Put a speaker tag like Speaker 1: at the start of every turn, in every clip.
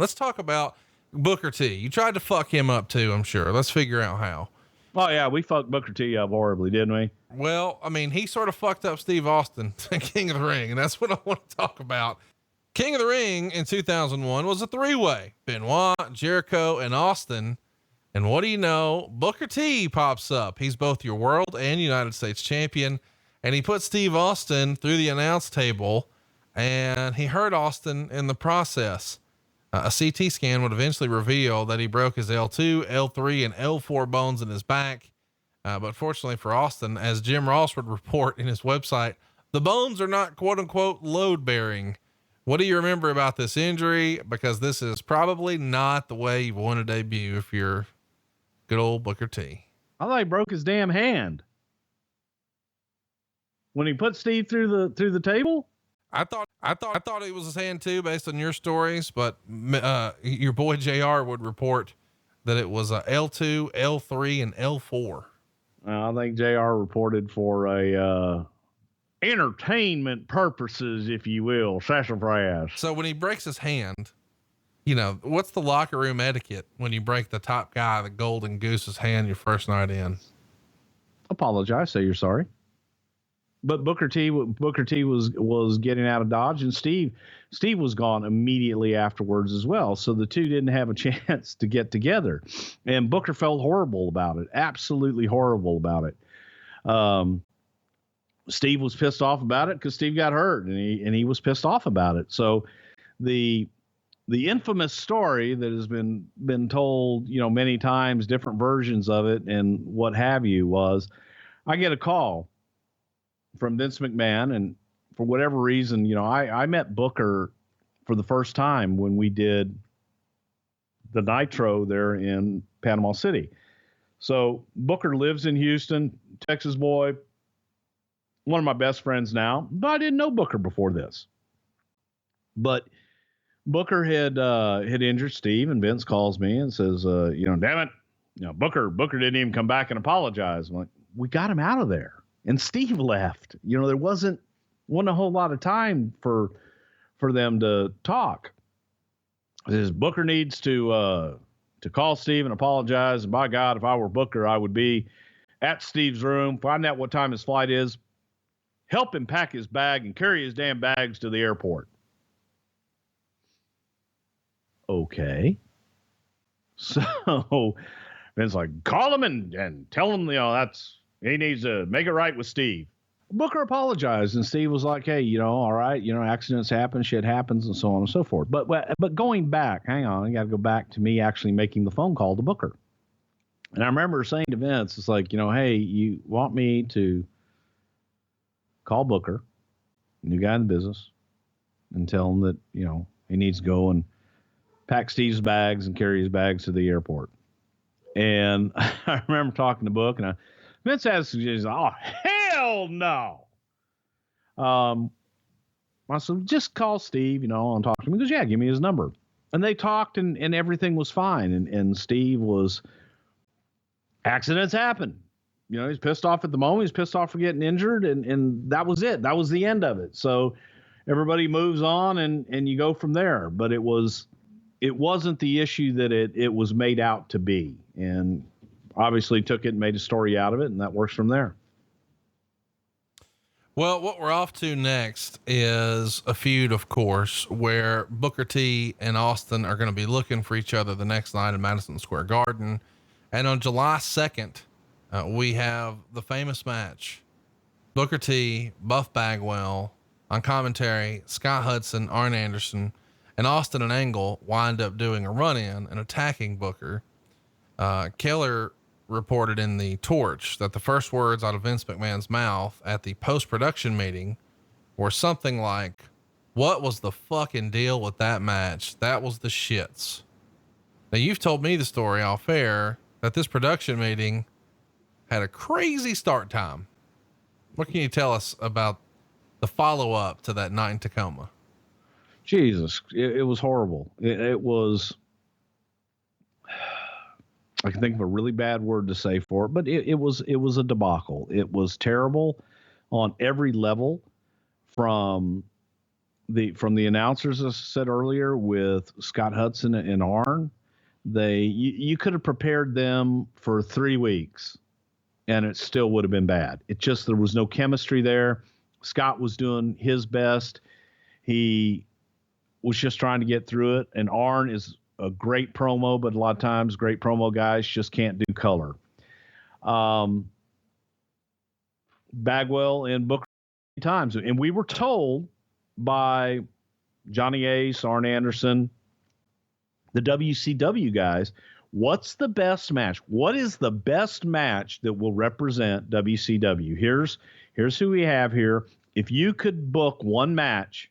Speaker 1: Let's talk about Booker T. You tried to fuck him up too, I'm sure. Let's figure out how.
Speaker 2: Oh yeah, we fucked Booker T up horribly, didn't we?
Speaker 1: Well, I mean, he sort of fucked up Steve Austin, King of the Ring, and that's what I want to talk about. King of the Ring in 2001 was a 3-way: Benoit, Jericho, and Austin. And what do you know? Booker T pops up. He's both your world and United States champion. And he put Steve Austin through the announce table, and he hurt Austin in the process. A CT scan would eventually reveal that he broke his L2, L3, and L4 bones in his back. But fortunately for Austin, as Jim Ross would report in his website, the bones are not quote unquote load bearing. What do you remember about this injury? Because this is probably not the way you want to debut if you're good old Booker T.
Speaker 2: I thought he broke his damn hand when he put Steve through the table.
Speaker 1: I thought it was his hand too, based on your stories, but your boy JR would report that it was a L2, L3, and L4.
Speaker 2: I think JR reported for a entertainment purposes, if you will, sassafras.
Speaker 1: So when he breaks his hand, you know, what's the locker room etiquette when you break the top guy, the Golden Goose's hand, your first night in?
Speaker 2: Apologize, say you're sorry. But Booker T was getting out of Dodge, and Steve was gone immediately afterwards as well. So the two didn't have a chance to get together, and Booker felt horrible about it. Absolutely horrible about it. Steve was pissed off about it because Steve got hurt, and he was pissed off about it. So the infamous story that has been told, you know, many times, different versions of it and what have you, was I get a call from Vince McMahon, and for whatever reason, you know, I met Booker for the first time when we did the Nitro there in Panama City. So Booker lives in Houston, Texas boy, one of my best friends now, but I didn't know Booker before this. But Booker had injured Steve, and Vince calls me and says, you know, damn it, you know, Booker didn't even come back and apologize. I'm like, we got him out of there. And Steve left. You know, there wasn't a whole lot of time for them to talk. He says Booker needs to call Steve and apologize. And by God, if I were Booker, I would be at Steve's room, find out what time his flight is, help him pack his bag and carry his damn bags to the airport. Okay. So Vince's like, call him and tell him, you know, he needs to make it right with Steve. Booker apologized, and Steve was like, hey, you know, all right, you know, accidents happen, shit happens, and so on and so forth. But going back, hang on, I got to go back to me actually making the phone call to Booker. And I remember saying to Vince, it's like, you know, hey, you want me to call Booker, new guy in the business, and tell him that, you know, he needs to go and pack Steve's bags and carry his bags to the airport. And I remember talking to Book, and Vince has suggestions. Oh, hell no. I said, just call Steve, you know, and talk to him. He goes, yeah, give me his number. And they talked, and everything was fine. And Steve was, accidents happen. You know, he's pissed off at the moment. He's pissed off for getting injured. And that was it. That was the end of it. So everybody moves on, and you go from there. But it wasn't the issue that it was made out to be. And obviously took it and made a story out of it, and that works from there.
Speaker 1: Well, what we're off to next is a feud, of course, where Booker T and Austin are going to be looking for each other the next night in Madison Square Garden. And on July 2nd, we have the famous match, Booker T, Buff Bagwell. On commentary, Scott Hudson, Arn Anderson, and Austin and Angle wind up doing a run-in and attacking Booker. Keller reported in the Torch that the first words out of Vince McMahon's mouth at the post-production meeting were something like, what was the fucking deal with that match? That was the shits. Now, you've told me the story off air that this production meeting had a crazy start time. What can you tell us about the follow-up to that night in Tacoma?
Speaker 2: Jesus, it was horrible. It was, I can think of a really bad word to say for it, but it was a debacle. It was terrible on every level, from from the announcers, as I said earlier, with Scott Hudson and Arn, you could have prepared them for 3 weeks and it still would have been bad. It just, there was no chemistry there. Scott was doing his best. He was just trying to get through it. And Arn is a great promo, but a lot of times great promo guys just can't do color. Bagwell and Booker times. And we were told by Johnny Ace, Arn Anderson, the WCW guys, what's the best match? What is the best match that will represent WCW? Here's who we have here. If you could book one match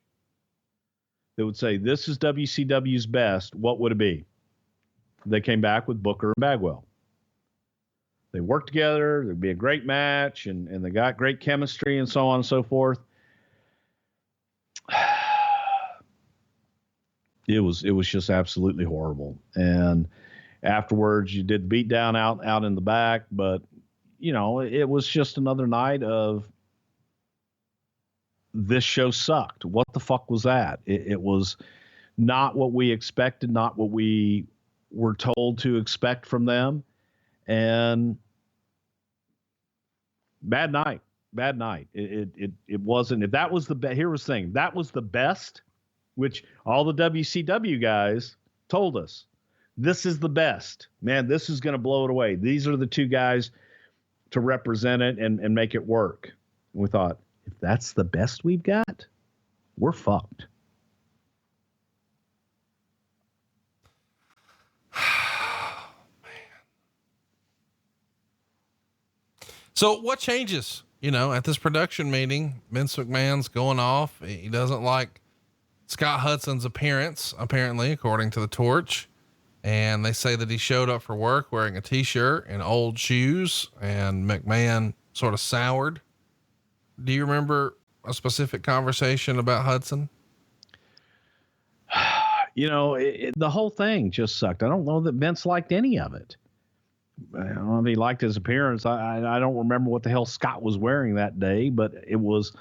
Speaker 2: that would say this is WCW's best, what would it be? They came back with Booker and Bagwell. They worked together. There'd be a great match, and they got great chemistry and so on and so forth. It was just absolutely horrible. And afterwards, you did beat down out in the back, but it was just another night of this show sucked. What the fuck was that? It was not what we expected, not what we were told to expect from them. And bad night. It wasn't. If that was here was the thing. That was the best, which all the WCW guys told us. This is the best. Man, this is going to blow it away. These are the two guys to represent it and make it work. And we thought, if that's the best we've got, we're fucked.
Speaker 1: So what changes, at this production meeting? Vince McMahon's going off. He doesn't like Scott Hudson's appearance, apparently, according to the Torch. And they say that he showed up for work wearing a t-shirt and old shoes, and McMahon sort of soured. Do you remember a specific conversation about Hudson?
Speaker 2: The whole thing just sucked. I don't know that Vince liked any of it. I don't know if he liked his appearance. I don't remember what the hell Scott was wearing that day, but it was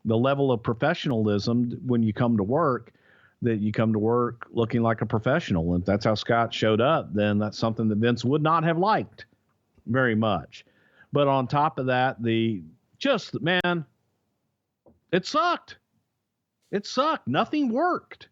Speaker 2: the level of professionalism when you come to work, that you come to work looking like a professional. And if that's how Scott showed up, then that's something that Vince would not have liked very much. But on top of that, it sucked. It sucked. Nothing worked.